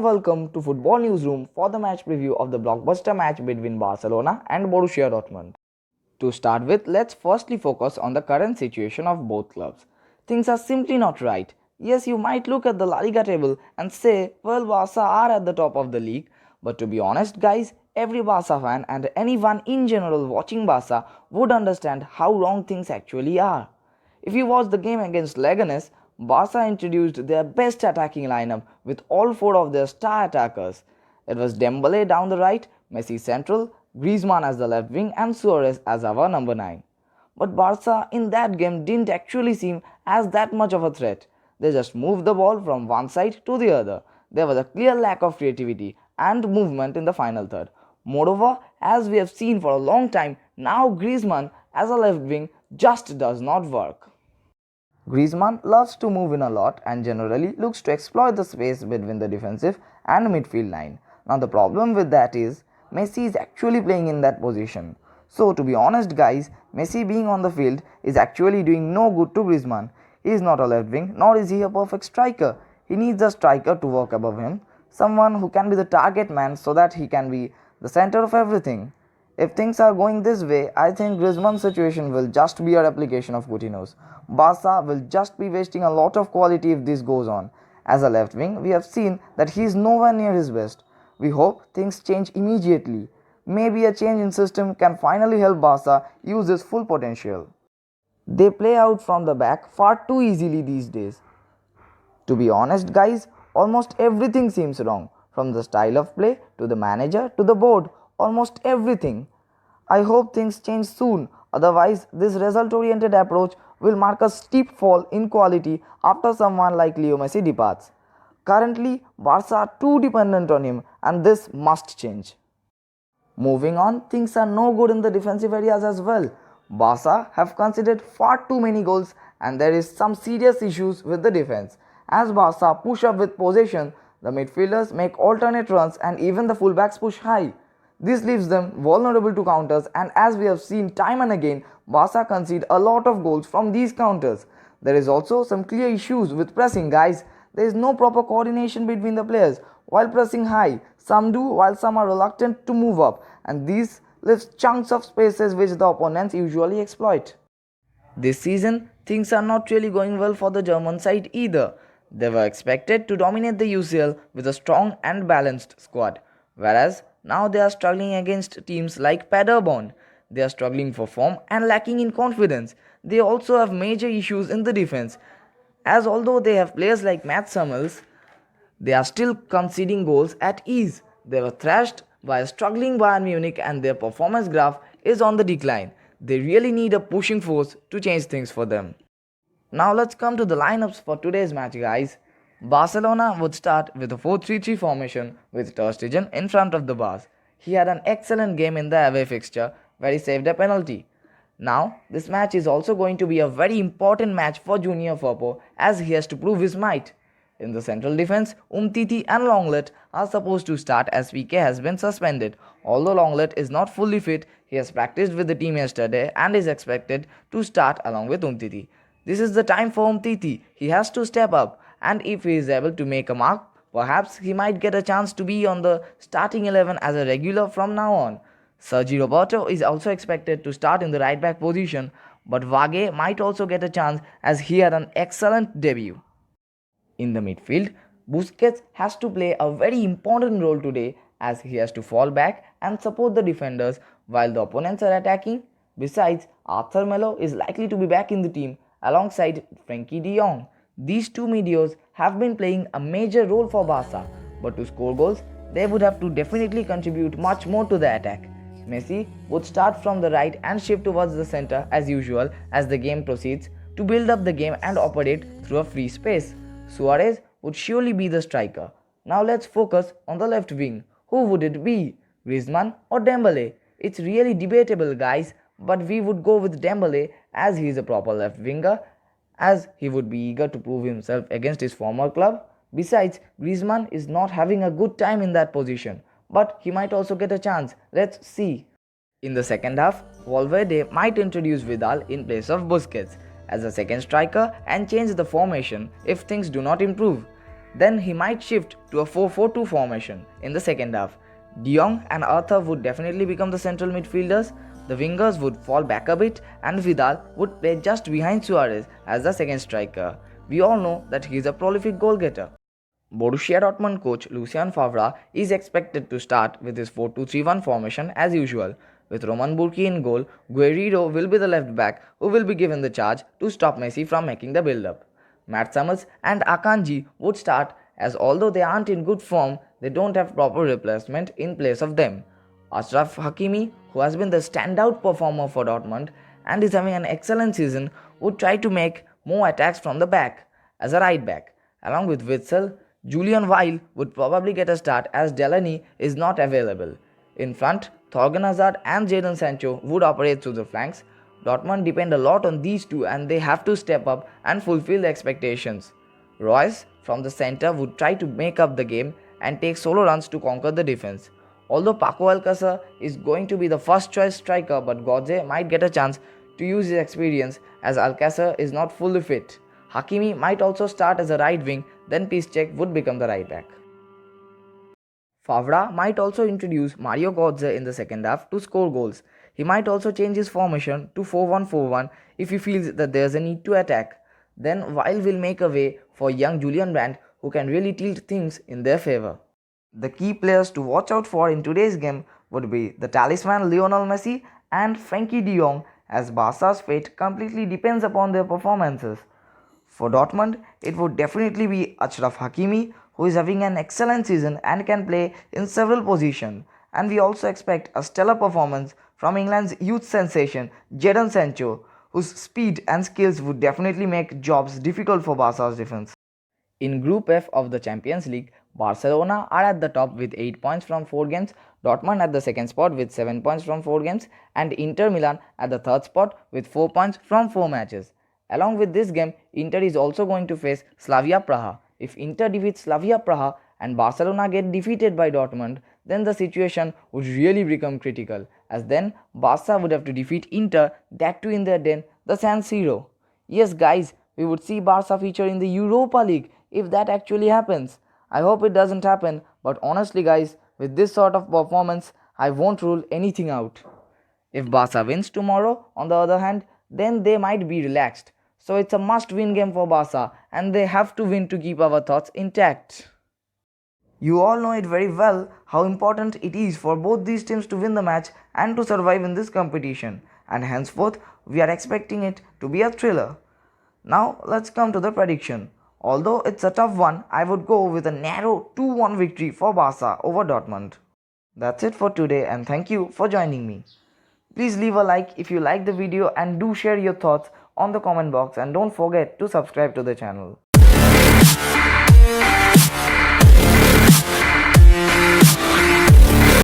welcome to Football Newsroom for the match preview of the blockbuster match between Barcelona and Borussia Dortmund. To start with, let's firstly focus on the current situation of both clubs. Things are simply not right. Yes, you might look at the La Liga table and say, well, Barca are at the top of the league, but to be honest, guys, every Barca fan and anyone in general watching Barca would understand how wrong things actually are. If you watch the game against Leganes, Barca introduced their best attacking lineup with all four of their star attackers. It was Dembele down the right, Messi central, Griezmann as the left wing and Suarez as our number 9. But Barca in that game didn't actually seem as that much of a threat. They just moved the ball from one side to the other. There was a clear lack of creativity and movement in the final third. Moreover, as we have seen for a long time, now Griezmann as a left wing just does not work. Griezmann loves to move in a lot and generally looks to exploit the space between the defensive and midfield line. Now the problem with that is Messi is actually playing in that position. So to be honest guys, Messi being on the field is actually doing no good to Griezmann. He is not a left wing nor is he a perfect striker. He needs a striker to work above him, someone who can be the target man so that he can be the center of everything. If things are going this way, I think Griezmann's situation will just be a replication of Coutinho's. Barca will just be wasting a lot of quality if this goes on. As a left wing, we have seen that he is nowhere near his best. We hope things change immediately. Maybe a change in system can finally help Barca use his full potential. They play out from the back far too easily these days. To be honest guys, almost everything seems wrong. From the style of play, to the manager, to the board, almost everything. I hope things change soon, otherwise this result-oriented approach will mark a steep fall in quality after someone like Leo Messi departs. Currently, Barca are too dependent on him and this must change. Moving on, things are no good in the defensive areas as well. Barca have conceded far too many goals and there is some serious issues with the defense. As Barca push up with possession, the midfielders make alternate runs and even the fullbacks push high. This leaves them vulnerable to counters and as we have seen time and again, Barca concede a lot of goals from these counters. There is also some clear issues with pressing guys. There is no proper coordination between the players while pressing high. Some do while some are reluctant to move up and this leaves chunks of spaces which the opponents usually exploit. This season, things are not really going well for the German side either. They were expected to dominate the UCL with a strong and balanced squad, whereas now they are struggling against teams like Paderborn. They are struggling for form and lacking in confidence. They also have major issues in the defense, as although they have players like Mats Hummels, they are still conceding goals at ease. They were thrashed by a struggling Bayern Munich and their performance graph is on the decline. They really need a pushing force to change things for them. Now let's come to the lineups for today's match guys. Barcelona would start with a 4-3-3 formation with Ter Stegen in front of the bars. He had an excellent game in the away fixture where he saved a penalty. Now, this match is also going to be a very important match for Junior Firpo as he has to prove his might. In the central defense, Umtiti and Lenglet are supposed to start as PK has been suspended. Although Lenglet is not fully fit, he has practiced with the team yesterday and is expected to start along with Umtiti. This is the time for Umtiti. He has to step up and if he is able to make a mark, perhaps he might get a chance to be on the starting 11 as a regular from now on. Sergi Roberto is also expected to start in the right back position, but Vage might also get a chance as he had an excellent debut. In the midfield, Busquets has to play a very important role today as he has to fall back and support the defenders while the opponents are attacking. Besides, Arthur Melo is likely to be back in the team alongside Frenkie de Jong. These two medios have been playing a major role for Barca, but to score goals, they would have to definitely contribute much more to the attack. Messi would start from the right and shift towards the center as usual as the game proceeds to build up the game and operate through a free space. Suarez would surely be the striker. Now let's focus on the left wing. Who would it be? Griezmann or Dembele? It's really debatable guys, but we would go with Dembele as he is a proper left winger, as he would be eager to prove himself against his former club. Besides, Griezmann is not having a good time in that position, but he might also get a chance. Let's see. In the second half, Valverde might introduce Vidal in place of Busquets as a second striker and change the formation if things do not improve. Then he might shift to a 4-4-2 formation in the second half. De Jong and Arthur would definitely become the central midfielders. The wingers would fall back a bit and Vidal would play just behind Suarez as the second striker. We all know that he is a prolific goal-getter. Borussia Dortmund coach Lucien Favre is expected to start with his 4-2-3-1 formation as usual. With Roman Burki in goal, Guerrero will be the left back who will be given the charge to stop Messi from making the build-up. Matt Hummels and Akanji would start, as although they aren't in good form, they don't have proper replacement in place of them. Achraf Hakimi, who has been the standout performer for Dortmund and is having an excellent season, would try to make more attacks from the back as a right back. Along with Witsel, Julian Weil would probably get a start as Delaney is not available. In front, Thorgan Hazard and Jadon Sancho would operate through the flanks. Dortmund depend a lot on these two and they have to step up and fulfill the expectations. Royce from the centre would try to make up the game and take solo runs to conquer the defense. Although Paco Alcacer is going to be the first choice striker, but Godze might get a chance to use his experience as Alcacer is not fully fit. Hakimi might also start as a right wing, then Piszczek would become the right back. Favre might also introduce Mario Götze in the second half to score goals. He might also change his formation to 4-1-4-1 if he feels that there is a need to attack. Then Weil will make a way for young Julian Brandt, who can really tilt things in their favour. The key players to watch out for in today's game would be the talisman Lionel Messi and Frankie de Jong, as Barca's fate completely depends upon their performances. For Dortmund, it would definitely be Achraf Hakimi, who is having an excellent season and can play in several positions. And we also expect a stellar performance from England's youth sensation Jadon Sancho, whose speed and skills would definitely make jobs difficult for Barca's defense. In Group F of the Champions League, Barcelona are at the top with 8 points from 4 games, Dortmund at the second spot with 7 points from 4 games, and Inter Milan at the third spot with 4 points from 4 matches. Along with this game, Inter is also going to face Slavia Praha. If Inter defeats Slavia Praha and Barcelona get defeated by Dortmund, then the situation would really become critical, as then Barca would have to defeat Inter, that too in their den, the San Siro. Yes guys, we would see Barca feature in the Europa League if that actually happens. I hope it doesn't happen, but honestly guys, with this sort of performance, I won't rule anything out. If Barca wins tomorrow, on the other hand, then they might be relaxed. So it's a must-win game for Barca and they have to win to keep our thoughts intact. You all know it very well how important it is for both these teams to win the match and to survive in this competition, and henceforth we are expecting it to be a thriller. Now let's come to the prediction. Although it's a tough one, I would go with a narrow 2-1 victory for Barca over Dortmund. That's it for today and thank you for joining me. Please leave a like if you like the video and do share your thoughts on the comment box, and don't forget to subscribe to the channel.